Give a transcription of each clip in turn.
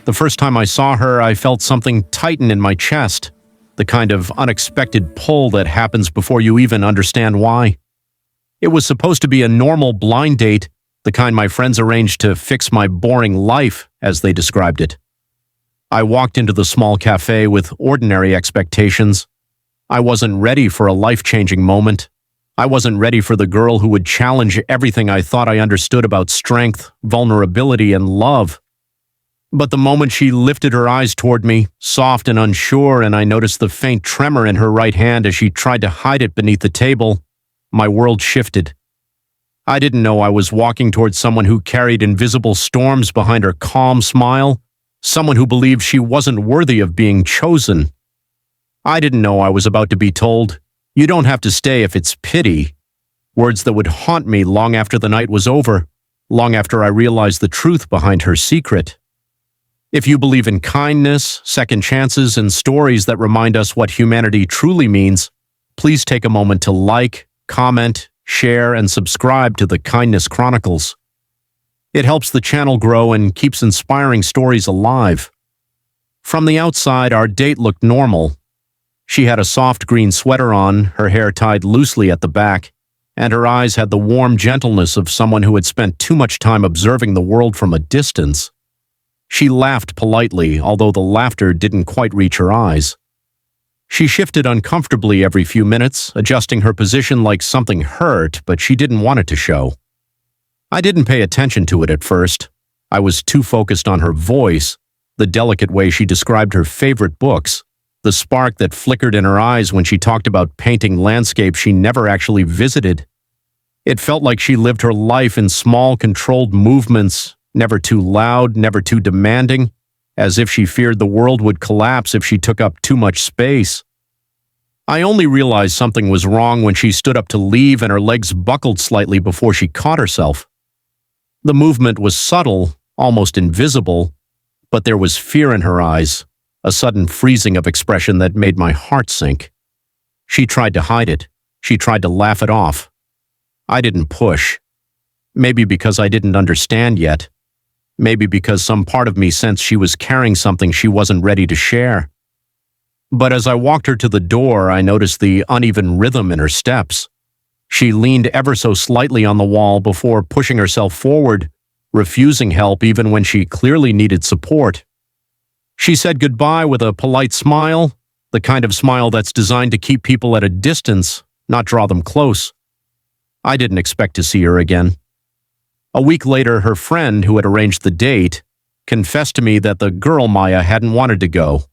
The first time I saw her, I felt something tighten in my chest, the kind of unexpected pull that happens before you even understand why. It was supposed to be a normal blind date, the kind my friends arranged to fix my boring life, as they described it. I walked into the small cafe with ordinary expectations. I wasn't ready for a life-changing moment. I wasn't ready for the girl who would challenge everything I thought I understood about strength, vulnerability, and love. But the moment she lifted her eyes toward me, soft and unsure, and I noticed the faint tremor in her right hand as she tried to hide it beneath the table, my world shifted. I didn't know I was walking towards someone who carried invisible storms behind her calm smile, someone who believed she wasn't worthy of being chosen. I didn't know I was about to be told, "You don't have to stay if it's pity," words that would haunt me long after the night was over, long after I realized the truth behind her secret. If you believe in kindness, second chances, and stories that remind us what humanity truly means, please take a moment to like, comment, share, and subscribe to the Kindness Chronicles. It helps the channel grow and keeps inspiring stories alive. From the outside, our date looked normal. She had a soft green sweater on, her hair tied loosely at the back, and her eyes had the warm gentleness of someone who had spent too much time observing the world from a distance. She laughed politely, although the laughter didn't quite reach her eyes. She shifted uncomfortably every few minutes, adjusting her position like something hurt, but she didn't want it to show. I didn't pay attention to it at first. I was too focused on her voice, the delicate way she described her favorite books, the spark that flickered in her eyes when she talked about painting landscapes she never actually visited. It felt like she lived her life in small, controlled movements, never too loud, never too demanding, as if she feared the world would collapse if she took up too much space. I only realized something was wrong when she stood up to leave and her legs buckled slightly before she caught herself. The movement was subtle, almost invisible, but there was fear in her eyes, a sudden freezing of expression that made my heart sink. She tried to hide it. She tried to laugh it off. I didn't push. Maybe because I didn't understand yet. Maybe because some part of me sensed she was carrying something she wasn't ready to share. But as I walked her to the door, I noticed the uneven rhythm in her steps. She leaned ever so slightly on the wall before pushing herself forward, refusing help even when she clearly needed support. She said goodbye with a polite smile, the kind of smile that's designed to keep people at a distance, not draw them close. I didn't expect to see her again. A week later, her friend, who had arranged the date, confessed to me that the girl Maya hadn't wanted to go.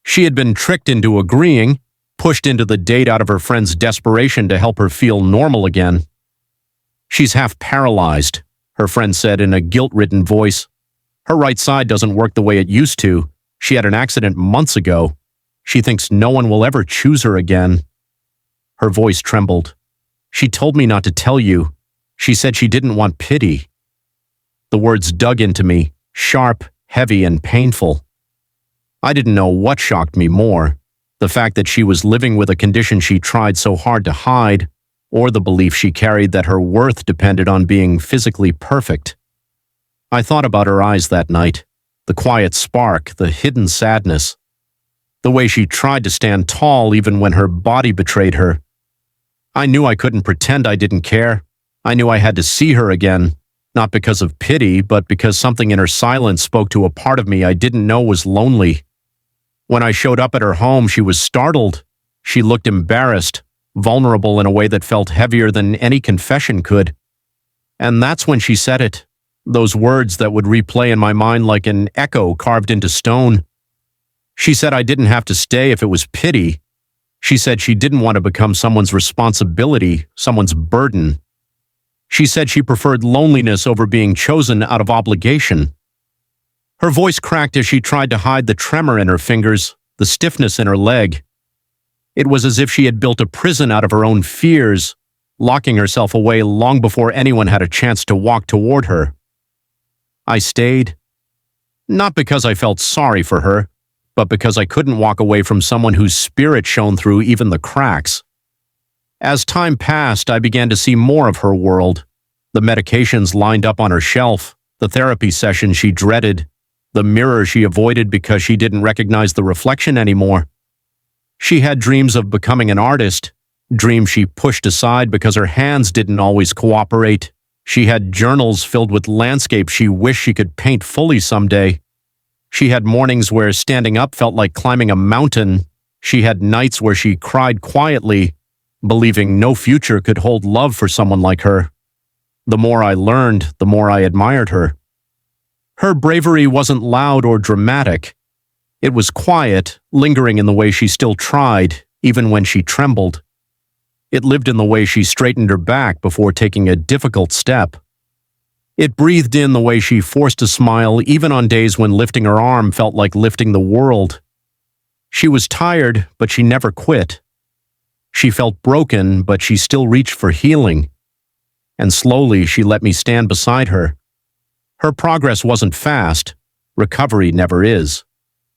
She had been tricked into agreeing, pushed into the date out of her friend's desperation to help her feel normal again. "She's half-paralyzed," her friend said in a guilt-ridden voice. "Her right side doesn't work the way it used to. She had an accident months ago. She thinks no one will ever choose her again." Her voice trembled. "She told me not to tell you. She said she didn't want pity." The words dug into me, sharp, heavy, and painful. I didn't know what shocked me more, the fact that she was living with a condition she tried so hard to hide, or the belief she carried that her worth depended on being physically perfect. I thought about her eyes that night, the quiet spark, the hidden sadness, the way she tried to stand tall even when her body betrayed her. I knew I couldn't pretend I didn't care. I knew I had to see her again, not because of pity, but because something in her silence spoke to a part of me I didn't know was lonely. When I showed up at her home, she was startled. She looked embarrassed, vulnerable in a way that felt heavier than any confession could. And that's when she said it, those words that would replay in my mind like an echo carved into stone. She said I didn't have to stay if it was pity. She said she didn't want to become someone's responsibility, someone's burden. She said she preferred loneliness over being chosen out of obligation. Her voice cracked as she tried to hide the tremor in her fingers, the stiffness in her leg. It was as if she had built a prison out of her own fears, locking herself away long before anyone had a chance to walk toward her. I stayed, not because I felt sorry for her, but because I couldn't walk away from someone whose spirit shone through even the cracks. As time passed, I began to see more of her world, the medications lined up on her shelf, the therapy sessions she dreaded, the mirror she avoided because she didn't recognize the reflection anymore. She had dreams of becoming an artist, dreams she pushed aside because her hands didn't always cooperate. She had journals filled with landscapes she wished she could paint fully someday. She had mornings where standing up felt like climbing a mountain. She had nights where she cried quietly, believing no future could hold love for someone like her. The more I learned, the more I admired her. Her bravery wasn't loud or dramatic. It was quiet, lingering in the way she still tried, even when she trembled. It lived in the way she straightened her back before taking a difficult step. It breathed in the way she forced a smile even on days when lifting her arm felt like lifting the world. She was tired, but she never quit. She felt broken, but she still reached for healing. And slowly she let me stand beside her. Her progress wasn't fast. Recovery never is.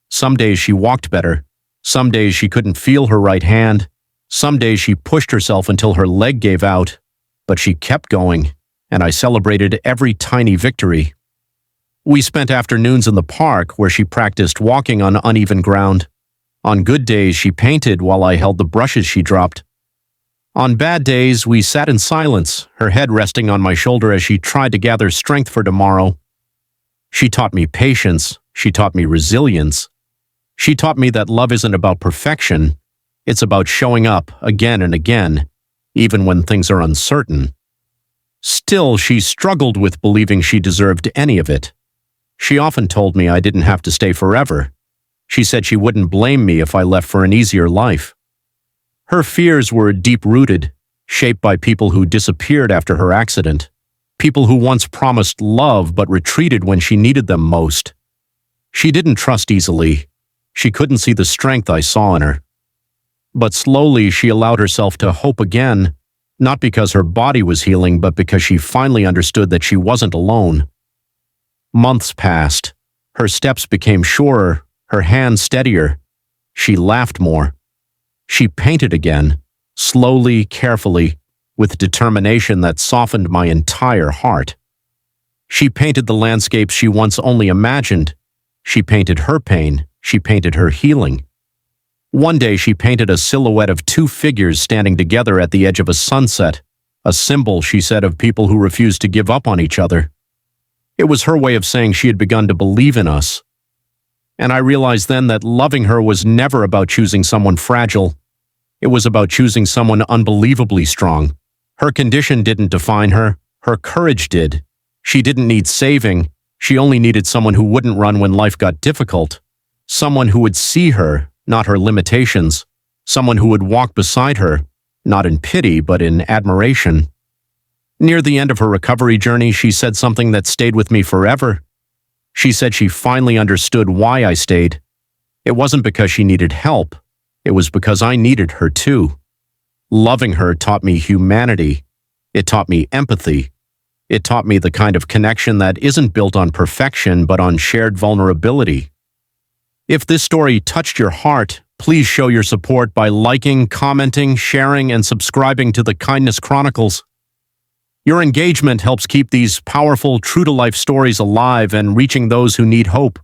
Some days she walked better. Some days she couldn't feel her right hand. Some days she pushed herself until her leg gave out. But she kept going, and I celebrated every tiny victory. We spent afternoons in the park where she practiced walking on uneven ground. On good days, she painted while I held the brushes she dropped. On bad days, we sat in silence, her head resting on my shoulder as she tried to gather strength for tomorrow. She taught me patience. She taught me resilience. She taught me that love isn't about perfection. It's about showing up again and again, even when things are uncertain. Still, she struggled with believing she deserved any of it. She often told me I didn't have to stay forever. She said she wouldn't blame me if I left for an easier life. Her fears were deep-rooted, shaped by people who disappeared after her accident, people who once promised love but retreated when she needed them most. She didn't trust easily. She couldn't see the strength I saw in her. But slowly she allowed herself to hope again, not because her body was healing, but because she finally understood that she wasn't alone. Months passed. Her steps became surer, her hands steadier. She laughed more. She painted again, slowly, carefully, with determination that softened my entire heart. She painted the landscapes she once only imagined. She painted her pain. She painted her healing. One day she painted a silhouette of two figures standing together at the edge of a sunset, a symbol, she said, of people who refused to give up on each other. It was her way of saying she had begun to believe in us. And I realized then that loving her was never about choosing someone fragile. It was about choosing someone unbelievably strong. Her condition didn't define her. Her courage did. She didn't need saving. She only needed someone who wouldn't run when life got difficult. Someone who would see her, not her limitations. Someone who would walk beside her, not in pity, but in admiration. Near the end of her recovery journey, she said something that stayed with me forever. She said she finally understood why I stayed. It wasn't because she needed help. It was because I needed her too. Loving her taught me humanity. It taught me empathy. It taught me the kind of connection that isn't built on perfection, but on shared vulnerability. If this story touched your heart, please show your support by liking, commenting, sharing, and subscribing to the Kindness Chronicles. Your engagement helps keep these powerful, true-to-life stories alive and reaching those who need hope.